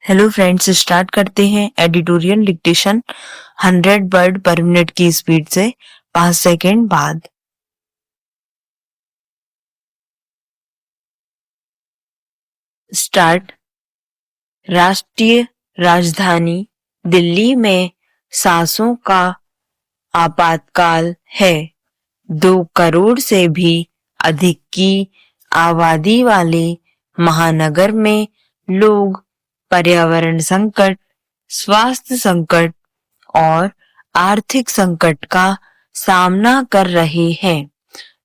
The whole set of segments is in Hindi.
हेलो फ्रेंड्स, स्टार्ट करते हैं एडिटोरियल डिक्टेशन 100 वर्ड पर मिनट की स्पीड से 5 सेकंड बाद। स्टार्ट। राष्ट्रीय राजधानी दिल्ली में सांसों का आपातकाल है। 2 करोड़ से भी अधिक की आबादी वाले महानगर में लोग पर्यावरण संकट, स्वास्थ्य संकट और आर्थिक संकट का सामना कर रहे हैं।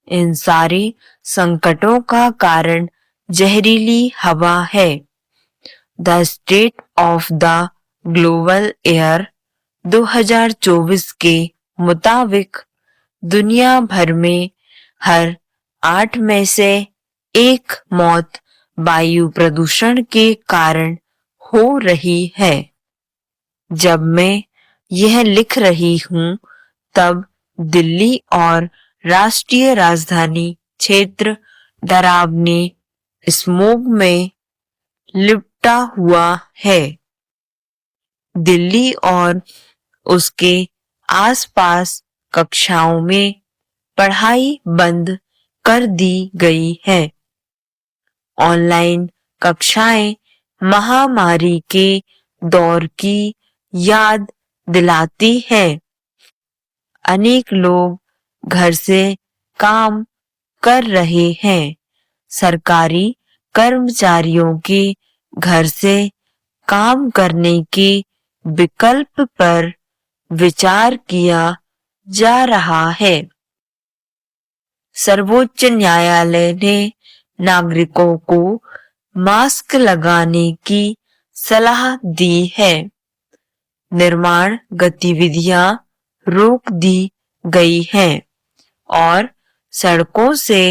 इन सारे संकटों का कारण जहरीली हवा है। The state of the global air 2024 के मुताबिक दुनिया भर में हर 8 में से 1 मौत वायु प्रदूषण के कारण हो रही है। जब मैं यह लिख रही हूँ तब दिल्ली और राष्ट्रीय राजधानी क्षेत्र डरावने स्मोग में लिपटा हुआ है। दिल्ली और उसके आसपास कक्षाओं में पढ़ाई बंद कर दी गई है। ऑनलाइन कक्षाएं महामारी के दौर की याद दिलाती है। अनेक लोग घर से काम कर रहे हैं। सरकारी कर्मचारियों के घर से काम करने के विकल्प पर विचार किया जा रहा है। सर्वोच्च न्यायालय ने नागरिकों को मास्क लगाने की सलाह दी है। निर्माण गतिविधियां रोक दी गई हैं और सड़कों से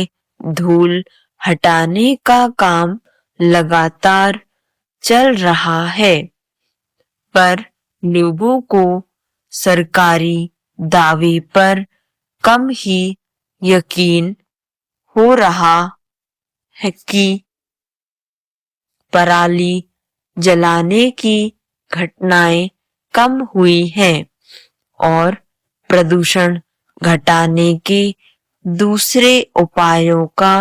धूल हटाने का काम लगातार चल रहा है, पर लोगों को सरकारी दावे पर कम ही यकीन हो रहा है कि पराली जलाने की घटनाएं कम हुई हैं और प्रदूषण घटाने के दूसरे उपायों का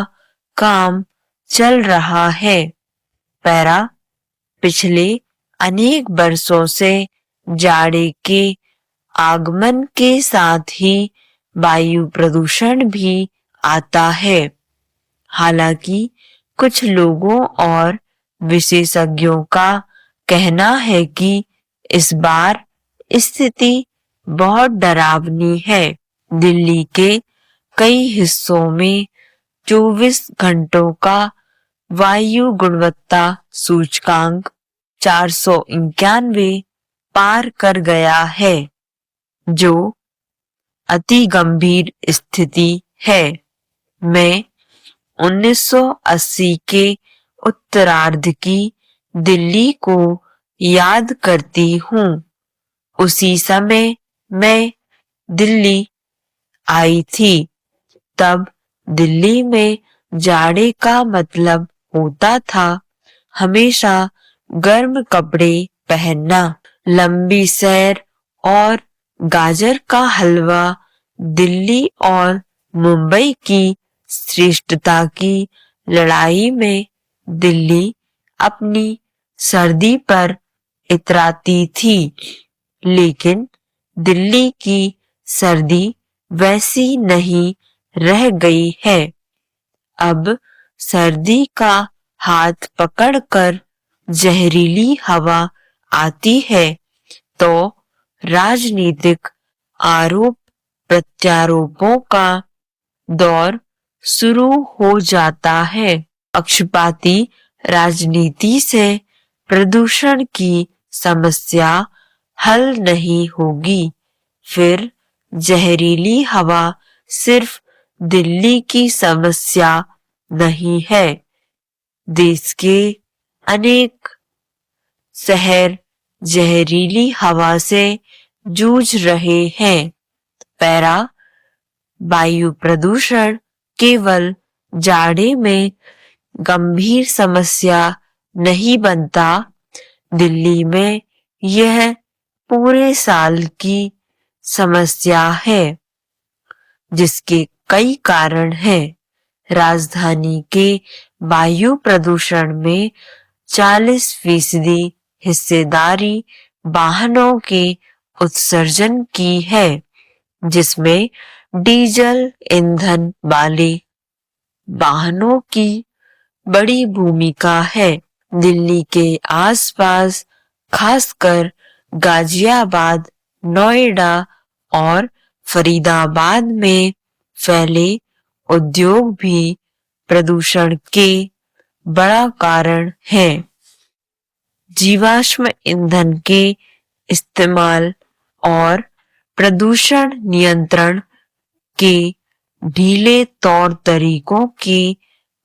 काम चल रहा है। पैरा पिछले अनेक वर्षों से जाड़े के आगमन के साथ ही वायु प्रदूषण भी आता है। हालांकि कुछ लोगों और विशेषज्ञों का कहना है कि इस बार स्थिति बहुत डरावनी है। दिल्ली के कई हिस्सों में 24 घंटों का वायु गुणवत्ता सूचकांक 491 पार कर गया है, जो अति गंभीर स्थिति है। मैं 1980 के उत्तरार्ध की दिल्ली को याद करती हूँ। उसी समय मैं दिल्ली आई थी। तब दिल्ली में जाड़े का मतलब होता था हमेशा गर्म कपड़े पहनना, लंबी सैर और गाजर का हलवा। दिल्ली और मुंबई की श्रेष्ठता की लड़ाई में दिल्ली अपनी सर्दी पर इतराती थी, लेकिन दिल्ली की सर्दी वैसी नहीं रह गई है। अब सर्दी का हाथ पकड़कर जहरीली हवा आती है तो राजनीतिक आरोप प्रत्यारोपों का दौर शुरू हो जाता है। पक्षपाती राजनीति से प्रदूषण की समस्या हल नहीं होगी। फिर जहरीली हवा सिर्फ दिल्ली की समस्या नहीं है, देश के अनेक शहर जहरीली हवा से जूझ रहे हैं। पैरा वायु प्रदूषण केवल जाड़े में गंभीर समस्या नहीं बनता, दिल्ली में यह पूरे साल की समस्या है, जिसके कई कारण हैं। राजधानी के वायु प्रदूषण में 40% हिस्सेदारी वाहनों के उत्सर्जन की है, जिसमें डीजल ईंधन वाले वाहनों की बड़ी भूमिका है। दिल्ली के आसपास खासकर गाजियाबाद, नोएडा और फरीदाबाद में फैले उद्योग भी प्रदूषण के बड़ा कारण है। जीवाश्म ईंधन के इस्तेमाल और प्रदूषण नियंत्रण के ढीले तौर तरीकों के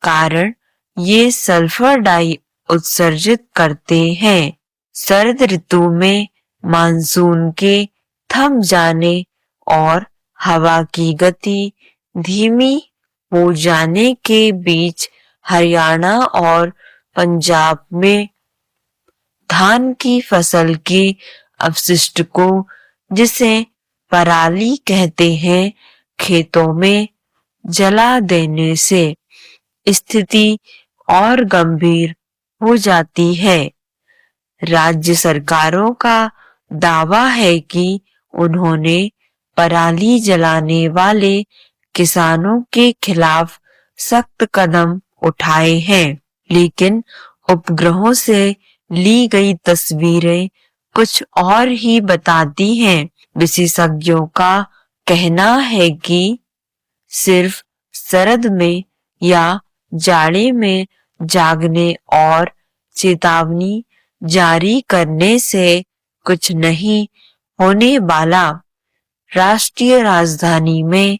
कारण ये सल्फर डाई उत्सर्जित करते हैं। शरद ऋतु में मानसून के थम जाने और हवा की गति धीमी हो जाने के बीच हरियाणा और पंजाब में धान की फसल के अपशिष्ट को, जिसे पराली कहते हैं, खेतों में जला देने से स्थिति और गंभीर हो जाती है। राज्य सरकारों का दावा है कि उन्होंने पराली जलाने वाले किसानों के खिलाफ सख्त कदम उठाए हैं, लेकिन उपग्रहों से ली गई तस्वीरें कुछ और ही बताती हैं। विशेषज्ञों का कहना है कि सिर्फ शरद में या जाड़े में जागने और चेतावनी जारी करने से कुछ नहीं होने वाला। राष्ट्रीय राजधानी में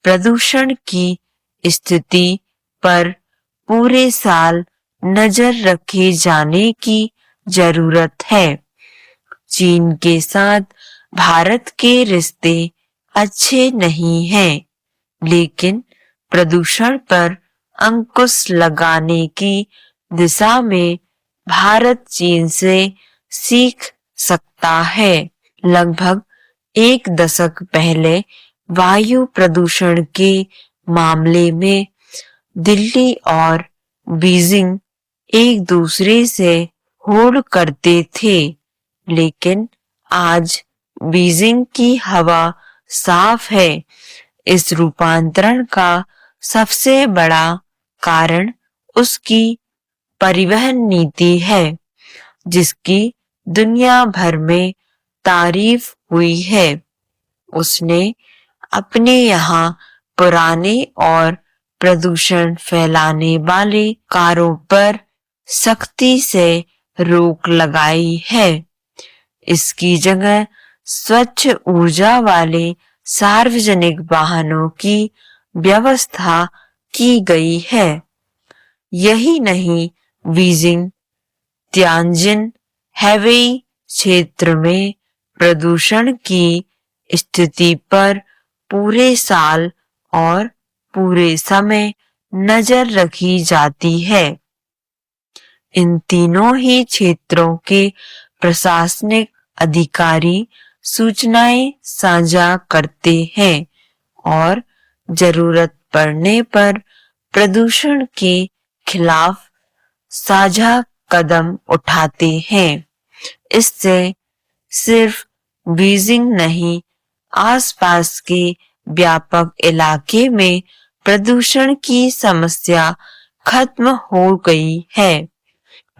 प्रदूषण की स्थिति पर पूरे साल नजर रखे जाने की जरूरत है। चीन के साथ भारत के रिश्ते अच्छे नहीं हैं, लेकिन प्रदूषण पर अंकुश लगाने की दिशा में भारत चीन से सीख सकता है। लगभग एक दशक पहले वायु प्रदूषण के मामले में दिल्ली और बीजिंग एक दूसरे से होड़ करते थे, लेकिन आज बीजिंग की हवा साफ है। इस रूपांतरण का सबसे बड़ा कारण उसकी परिवहन नीति है, जिसकी दुनिया भर में तारीफ हुई है। उसने अपने यहाँ पुराने और प्रदूषण फैलाने वाले कारों पर सख्ती से रोक लगाई है। इसकी जगह स्वच्छ ऊर्जा वाले सार्वजनिक वाहनों की व्यवस्था की गई है। यही नहीं, बीजिंग तियानजिन हेवेई क्षेत्र में प्रदूषण की स्थिति पर पूरे साल और पूरे समय नजर रखी जाती है। इन तीनों ही क्षेत्रों के प्रशासनिक अधिकारी सूचनाएं साझा करते हैं और जरूरत पड़ने पर प्रदूषण के खिलाफ साझा कदम उठाते हैं। इससे सिर्फ बीजिंग नहीं, आसपास के व्यापक इलाके में प्रदूषण की समस्या खत्म हो गई है।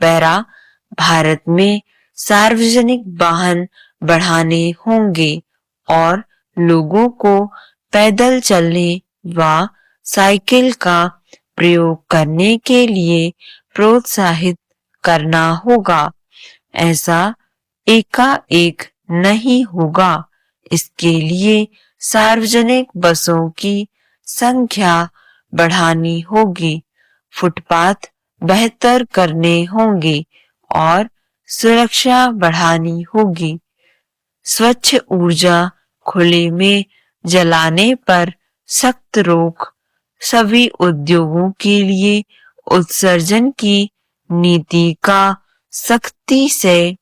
भारत में सार्वजनिक वाहन बढ़ाने होंगे और लोगों को पैदल चलने व साइकिल का प्रयोग करने के लिए प्रोत्साहित करना होगा। ऐसा एकाएक नहीं होगा। इसके लिए सार्वजनिक बसों की संख्या बढ़ानी होगी, फुटपाथ बेहतर करने होंगे और सुरक्षा बढ़ानी होगी। स्वच्छ ऊर्जा खुले में जलाने पर सख्त रोक, सभी उद्योगों के लिए उत्सर्जन की नीति का सख्ती से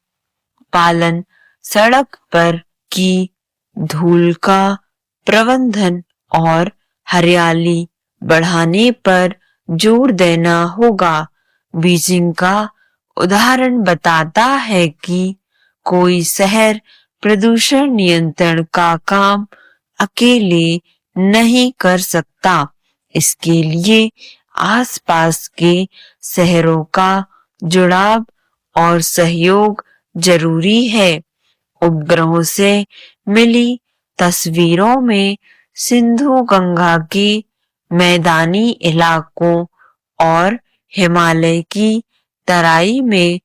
पालन, सड़क पर की धूल का प्रबंधन और हरियाली बढ़ाने पर जोर देना होगा। बीजिंग का उदाहरण बताता है कि कोई शहर प्रदूषण नियंत्रण का काम अकेले नहीं कर सकता। इसके लिए आसपास के शहरों का जुड़ाव और सहयोग जरूरी है। उपग्रहों से मिली तस्वीरों में सिंधु गंगा के मैदानी इलाकों और हिमालय की तराई में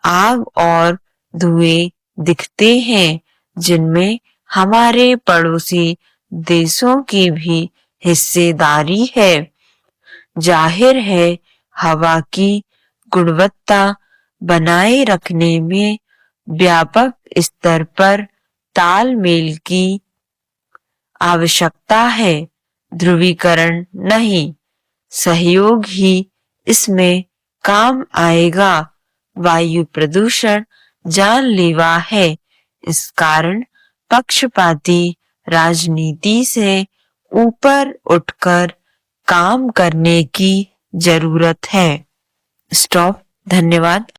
आग और धुएं दिखते हैं, जिनमें हमारे पड़ोसी देशों की भी हिस्सेदारी है। जाहिर है, हवा की गुणवत्ता बनाए रखने में व्यापक स्तर पर तालमेल की आवश्यकता है, ध्रुवीकरण नहीं। सहयोग ही इसमें काम आएगा। वायु प्रदूषण जानलेवा है। इस कारण पक्षपाती राजनीति से ऊपर उठकर काम करने की जरूरत है। स्टॉप। धन्यवाद।